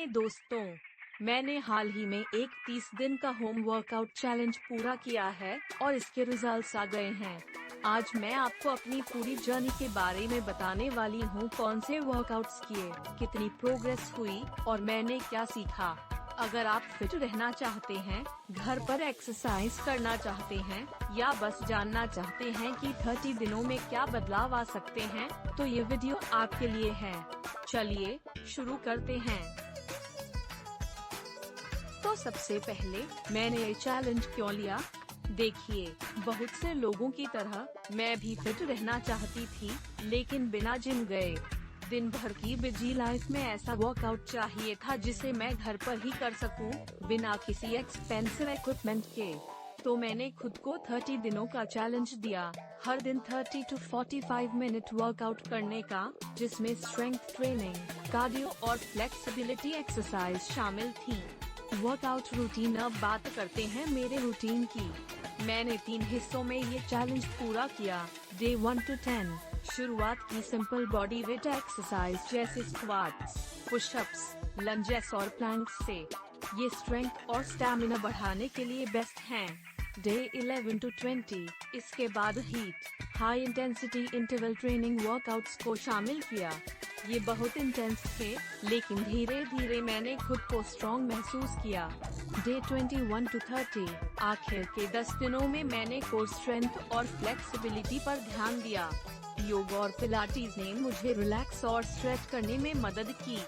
दोस्तों, मैंने हाल ही में एक 30 दिन का होम वर्कआउट चैलेंज पूरा किया है और इसके रिजल्ट्स आ गए हैं। आज मैं आपको अपनी पूरी जर्नी के बारे में बताने वाली हूँ, कौन से वर्कआउट्स किए, कितनी प्रोग्रेस हुई और मैंने क्या सीखा। अगर आप फिट रहना चाहते हैं, घर पर एक्सरसाइज करना चाहते हैं या बस जानना चाहते हैं कि 30 दिनों में क्या बदलाव आ सकते हैं, तो ये वीडियो आपके लिए है। चलिए शुरू करते हैं। तो सबसे पहले मैंने ये चैलेंज क्यों लिया? देखिए, बहुत से लोगों की तरह मैं भी फिट रहना चाहती थी, लेकिन बिना जिम गए। दिन भर की बिजी लाइफ में ऐसा वर्कआउट चाहिए था जिसे मैं घर पर ही कर सकूं, बिना किसी एक्सपेंसिव इक्विपमेंट के। तो मैंने खुद को 30 दिनों का चैलेंज दिया, हर दिन 30 to 45 मिनट वर्कआउट करने का, जिसमें स्ट्रेंथ ट्रेनिंग, कार्डियो और फ्लेक्सिबिलिटी एक्सरसाइज शामिल थी। Workout routine. अब बात करते हैं मेरे रूटीन की। मैंने 3 हिस्सों में ये चैलेंज पूरा किया। डे 1 to 10 शुरुआत की सिंपल बॉडी वेट एक्सरसाइज जैसे स्क्वाट्स, पुशअप्स, लंजेस और प्लैंक्स से। ये स्ट्रेंथ और स्टैमिना बढ़ाने के लिए बेस्ट हैं। डे 11 to 20 इसके बाद heat, high intensity interval training workouts को शामिल किया। ये बहुत इंटेंस थे, लेकिन धीरे धीरे मैंने खुद को स्ट्रॉन्ग महसूस किया। डे 21 to 30 आखिर के 10 दिनों में मैंने कोर स्ट्रेंथ और फ्लेक्सिबिलिटी पर ध्यान दिया। योग और पिलाटीज ने मुझे रिलैक्स और स्ट्रेच करने में मदद की।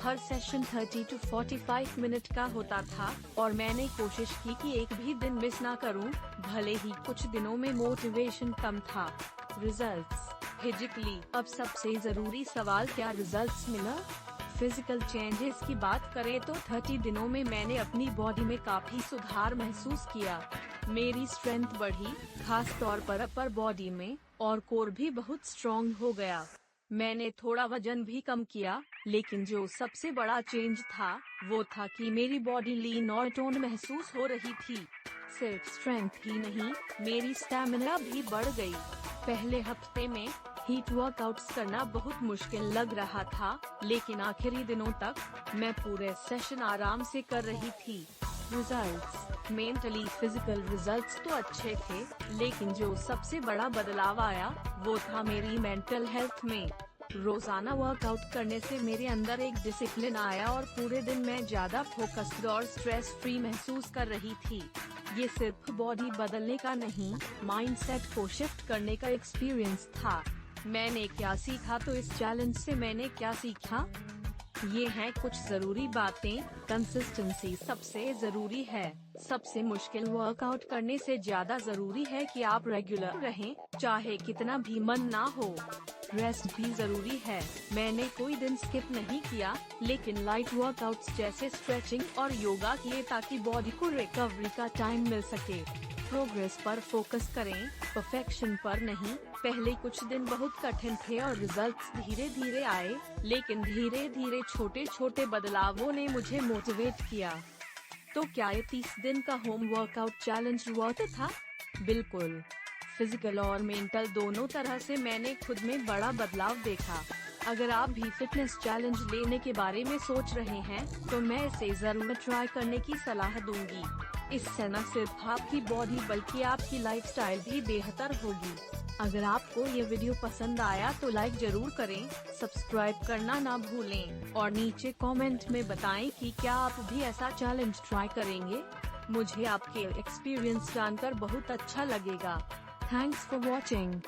हर सेशन 30 to 45 मिनट का होता था और मैंने कोशिश की कि एक भी दिन मिस ना करूं, भले ही कुछ दिनों में मोटिवेशन कम था। रिजल्ट्स। फिजिकली, अब सबसे जरूरी सवाल, क्या रिजल्ट्स मिला? फिजिकल चेंजेस की बात करें तो 30 दिनों में मैंने अपनी बॉडी में काफी सुधार महसूस किया। मेरी स्ट्रेंथ बढ़ी, खास तौर पर अपर बॉडी में, और कोर भी बहुत स्ट्रॉन्ग हो गया। मैंने थोड़ा वजन भी कम किया, लेकिन जो सबसे बड़ा चेंज था वो था कि मेरी बॉडी लीन और टोन महसूस हो रही थी। सिर्फ स्ट्रेंथ ही नहीं, मेरी स्टैमिना भी बढ़ गई। पहले हफ्ते में हीट वर्कआउट्स करना बहुत मुश्किल लग रहा था, लेकिन आखिरी दिनों तक मैं पूरे सेशन आराम से कर रही थी। रिजल्ट्स। मेंटली फिजिकल रिजल्ट्स तो अच्छे थे, लेकिन जो सबसे बड़ा बदलाव आया वो था मेरी मेंटल हेल्थ में। रोजाना वर्कआउट करने से मेरे अंदर एक डिसिप्लिन आया और पूरे दिन मैं ज्यादा फोकस्ड और स्ट्रेस फ्री महसूस कर रही थी। ये सिर्फ बॉडी बदलने का नहीं, माइंडसेट को शिफ्ट करने का एक्सपीरियंस था। मैंने क्या सीखा? तो इस चैलेंज से मैंने क्या सीखा? ये हैं कुछ जरूरी बातें। कंसिस्टेंसी सबसे जरूरी है। सबसे मुश्किल वर्कआउट करने से ज्यादा जरूरी है कि आप रेगुलर रहें, चाहे कितना भी मन ना हो। रेस्ट भी जरूरी है। मैंने कोई दिन स्किप नहीं किया, लेकिन लाइट वर्कआउट्स जैसे स्ट्रेचिंग और योगा किए ताकि बॉडी को रिकवरी का टाइम मिल सके। प्रोग्रेस पर फोकस करें, परफेक्शन पर नहीं। पहले कुछ दिन बहुत कठिन थे और रिजल्ट्स धीरे धीरे आए, लेकिन धीरे धीरे छोटे छोटे बदलावों ने मुझे मोटिवेट किया। तो क्या ये 30 दिन का होम वर्कआउट चैलेंज वर्थ था? बिल्कुल। फिजिकल और मेंटल दोनों तरह से मैंने खुद में बड़ा बदलाव देखा। अगर आप भी फिटनेस चैलेंज लेने के बारे में सोच रहे हैं, तो मैं इसे जरूर ट्राई करने की सलाह दूंगी। इससे न सिर्फ आपकी बॉडी बल्कि आपकी लाइफस्टाइल भी बेहतर होगी। अगर आपको ये वीडियो पसंद आया तो लाइक जरूर करें, सब्सक्राइब करना ना भूलें और नीचे कमेंट में बताएं कि क्या आप भी ऐसा चैलेंज ट्राई करेंगे। मुझे आपके एक्सपीरियंस जानकर बहुत अच्छा लगेगा। Thanks for watching.